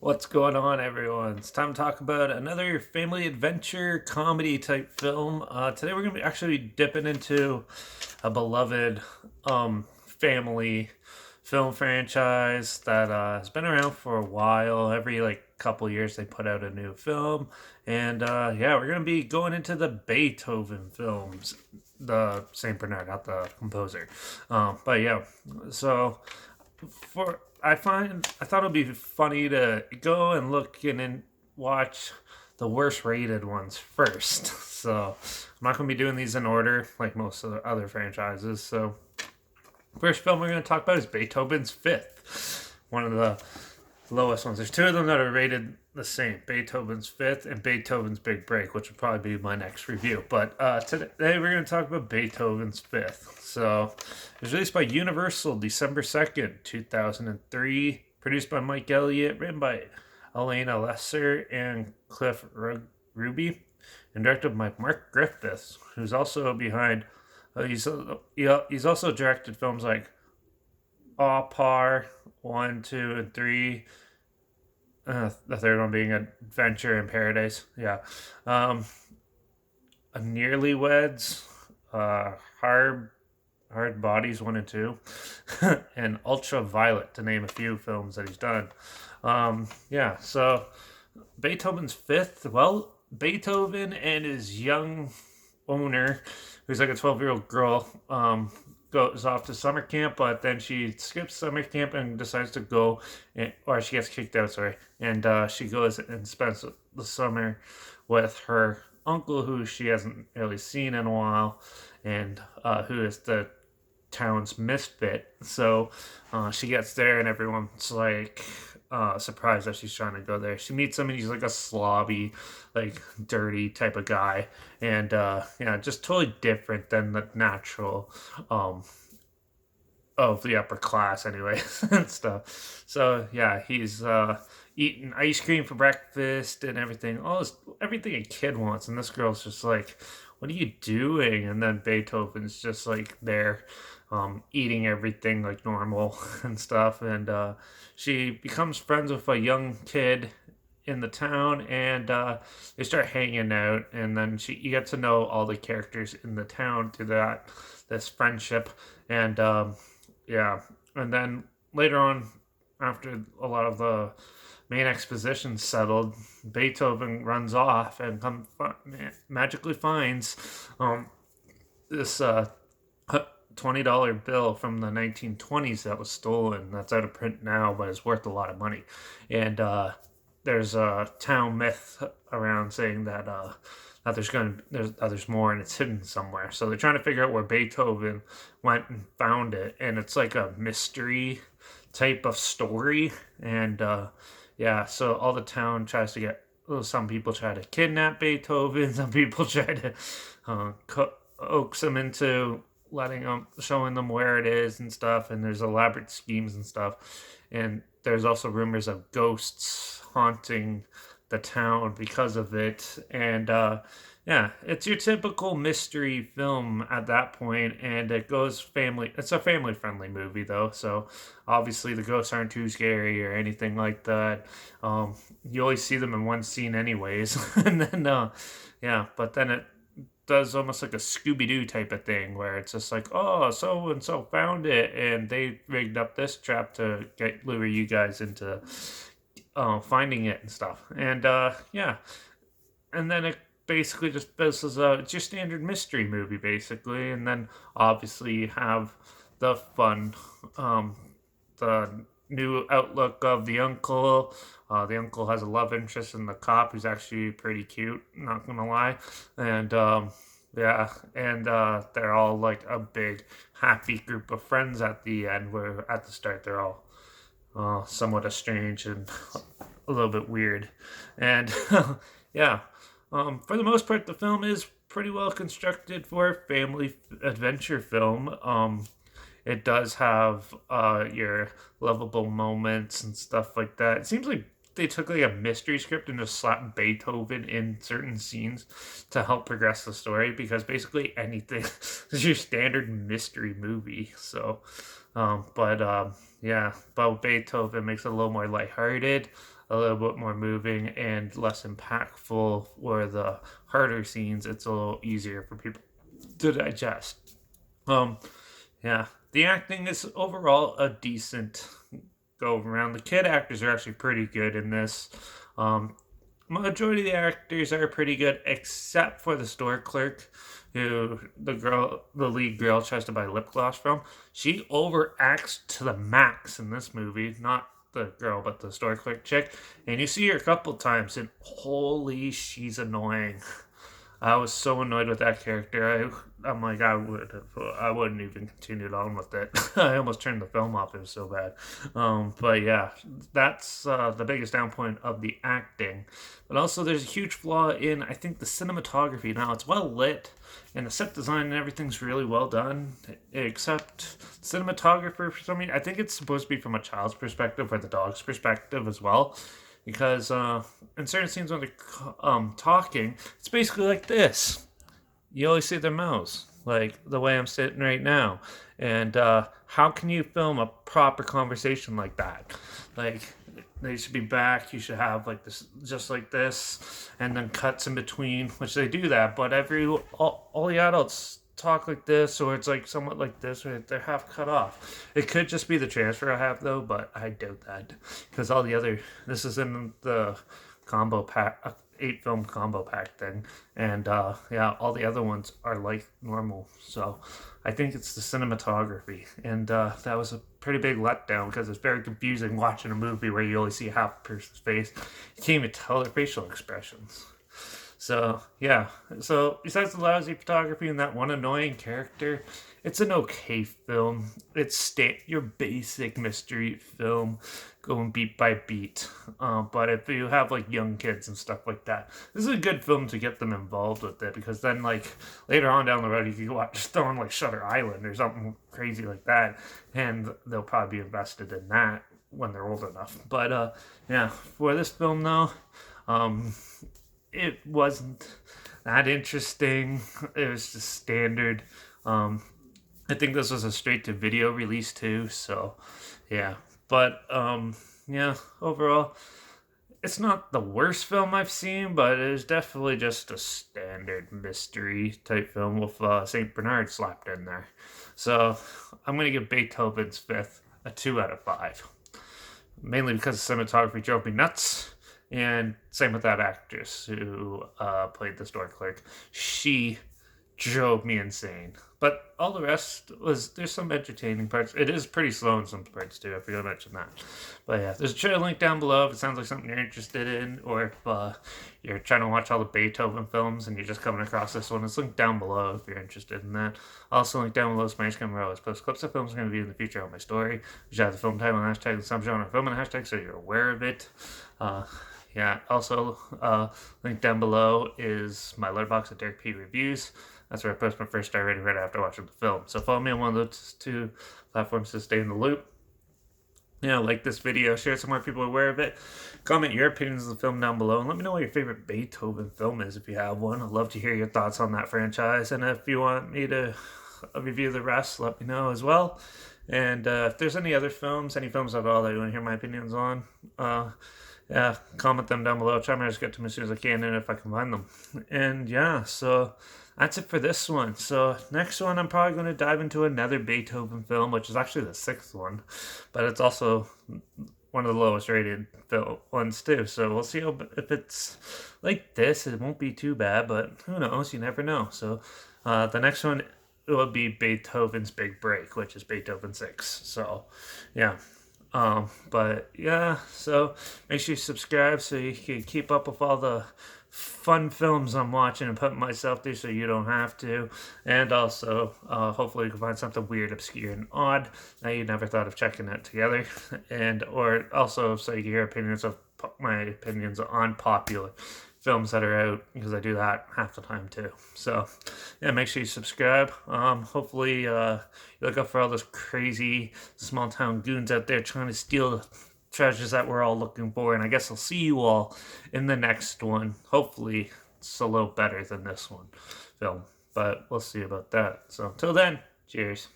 What's going on, everyone? It's time to talk about another family adventure comedy type film. Today we're going to be actually dipping into a beloved family film franchise that has been around for a while. Every couple years they put out a new film, and yeah, we're going to be going into the Beethoven films. The Saint Bernard, not the composer. But yeah, so for I thought it'd be funny to go and look and watch the worst rated ones first. So I'm not gonna be doing these in order like most of the other franchises. So first film we're gonna talk about is Beethoven's Fifth, one of the lowest ones. There's two of them that are rated the same: Beethoven's Fifth and Beethoven's Big Break, which will probably be my next review. But today we're going to talk about Beethoven's Fifth. So it was released by Universal December 2nd, 2003. Produced by Mike Elliott, written by Elena Lesser and Cliff Ruby, and directed by Mark Griffiths, who's also behind. He's also directed films like Aw Par 1, 2, and 3. The third one being Adventure in Paradise. Yeah. Um, a Nearly Weds, uh, Hard Hard Bodies 1 and 2, and Ultraviolet, to name a few films that he's done. Yeah, so Beethoven's Fifth. Well, Beethoven and his young owner, who's like a 12-year-old girl, goes off to summer camp, but then she skips summer camp and decides to go, or she gets kicked out, sorry, and she goes and spends the summer with her uncle, who she hasn't really seen in a while, and who is the town's misfit. So she gets there, and everyone's like surprised that she's trying to go there. She meets him, and he's like a slobby, like dirty type of guy, and yeah, just totally different than the natural of the upper class, anyway, and stuff. So yeah, he's eating ice cream for breakfast and everything. Everything a kid wants, and this girl's just like, "What are you doing?" And then Beethoven's just like there, eating everything like normal and stuff. And she becomes friends with a young kid in the town, and they start hanging out. And then you get to know all the characters in the town through this friendship. And yeah, and then later on, after a lot of the main exposition settled, Beethoven runs off and magically finds this $20 bill from the 1920s that was stolen. That's out of print now, but it's worth a lot of money. And there's a town myth around saying that there's more and it's hidden somewhere. So they're trying to figure out where Beethoven went and found it, and it's like a mystery type of story. And yeah, so all the town tries to get. Well, some people try to kidnap Beethoven. Some people try to coax him into showing them where it is and stuff. And there's elaborate schemes and stuff. And there's also rumors of ghosts haunting the town because of it. And yeah, it's your typical mystery film at that point, and it's a family friendly movie though, so obviously the ghosts aren't too scary or anything like that. You always see them in one scene anyways. And then yeah, but then it does almost like a Scooby-Doo type of thing, where it's just like, oh, so and so found it, and they rigged up this trap to lure you guys into finding it and stuff. And yeah, and then it basically just fizzles out. It's your standard mystery movie, basically. And then obviously you have the fun, the new outlook of the uncle. The uncle has a love interest in the cop, who's actually pretty cute, not gonna lie. And yeah, and they're all like a big happy group of friends at the end, where at the start they're all somewhat estranged and a little bit weird. And yeah, for the most part, the film is pretty well constructed for a family adventure film. It does have your lovable moments and stuff like that. It seems like they took like a mystery script and just slapped Beethoven in certain scenes to help progress the story, because basically anything is your standard mystery movie. So, yeah, but Beethoven makes it a little more lighthearted, a little bit more moving, and less impactful. Where the harder scenes, it's a little easier for people to digest. Um, yeah, the acting is overall a decent go around. The kid actors are actually pretty good in this. Um, Majority of the actors are pretty good, except for the store clerk, who the lead girl, tries to buy lip gloss from. She overacts to the max in this movie. Not the girl, but the store clerk chick. And you see her a couple times, and holy, she's annoying. I was so annoyed with that character. I'm like, I wouldn't even continue on with it. I almost turned the film off. It was so bad. But yeah, that's the biggest down point of the acting. But also, there's a huge flaw in, I think, the cinematography. Now, it's well lit, and the set design and everything's really well done. Except cinematographer, for some reason, I think it's supposed to be from a child's perspective or the dog's perspective as well, because in certain scenes when they're talking, it's basically like this. You always see their mouths, like the way I'm sitting right now. And how can you film a proper conversation like that? Like, they should be back. You should have like this, just like this, and then cuts in between, which they do that. But all the adults talk like this, or it's like somewhat like this, or they're half cut off. It could just be the transfer I have though, but I doubt that, because all the other, this is in the combo pack, 8 film combo pack thing, and yeah, all the other ones are like normal. So I think it's the cinematography, and that was a pretty big letdown, because it's very confusing watching a movie where you only see half a person's face. You can't even tell their facial expressions. So yeah. So besides the lousy photography and that one annoying character, it's an okay film. It's your basic mystery film, going beat by beat. But if you have like young kids and stuff like that, this is a good film to get them involved with it, because then like later on down the road you can watch throw on like Shutter Island or something crazy like that, and they'll probably be invested in that when they're old enough. But yeah, for this film though, um, it wasn't that interesting. It was just standard. Um, I think this was a straight to video release too, so yeah. But yeah, overall, it's not the worst film I've seen, but it is definitely just a standard mystery type film with Saint Bernard slapped in there. So I'm gonna give Beethoven's Fifth a 2 out of 5, mainly because the cinematography drove me nuts. And same with that actress who played the store clerk. She drove me insane. But all the rest there's some entertaining parts. It is pretty slow in some parts too, I forgot to mention that. But yeah, there's a trailer link down below if it sounds like something you're interested in, or if you're trying to watch all the Beethoven films and you're just coming across this one. It's linked down below if you're interested in that. Also linked down below is my Instagram, where I always post clips of films I'm going to be in the future on my story, which has the film title and hashtag, the subgenre film and hashtag, so you're aware of it. Yeah, also linked down below is my Letterbox at Derek P Reviews. That's where I post my first star rating right after watching the film. So follow me on one of those 2 platforms to stay in the loop. Like this video, share so more people are aware of it. Comment your opinions of the film down below, and let me know what your favorite Beethoven film is if you have one. I'd love to hear your thoughts on that franchise, and if you want me to review the rest, let me know as well. And if there's any other films, any films at all that you want to hear my opinions on, yeah, comment them down below. Try my best to get to them as soon as I can, and if I can find them. And yeah, so that's it for this one. So next one, I'm probably going to dive into another Beethoven film, which is actually the 6th one, but it's also one of the lowest rated ones too. So we'll see if it's like this. It won't be too bad, but who knows? You never know. So the next one, it will be Beethoven's Big Break, which is Beethoven 6. So yeah. But yeah, so make sure you subscribe so you can keep up with all the fun films I'm watching and putting myself through, so you don't have to. And also, hopefully you can find something weird, obscure, and odd that you never thought of checking out together. And or also so you can hear my opinions on popular films that are out, because I do that half the time too. So yeah, make sure you subscribe. Hopefully you look up for all those crazy small town goons out there trying to steal treasures that we're all looking for. And I guess I'll see you all in the next one. Hopefully, it's a little better than this one film, but we'll see about that. So, until then, cheers.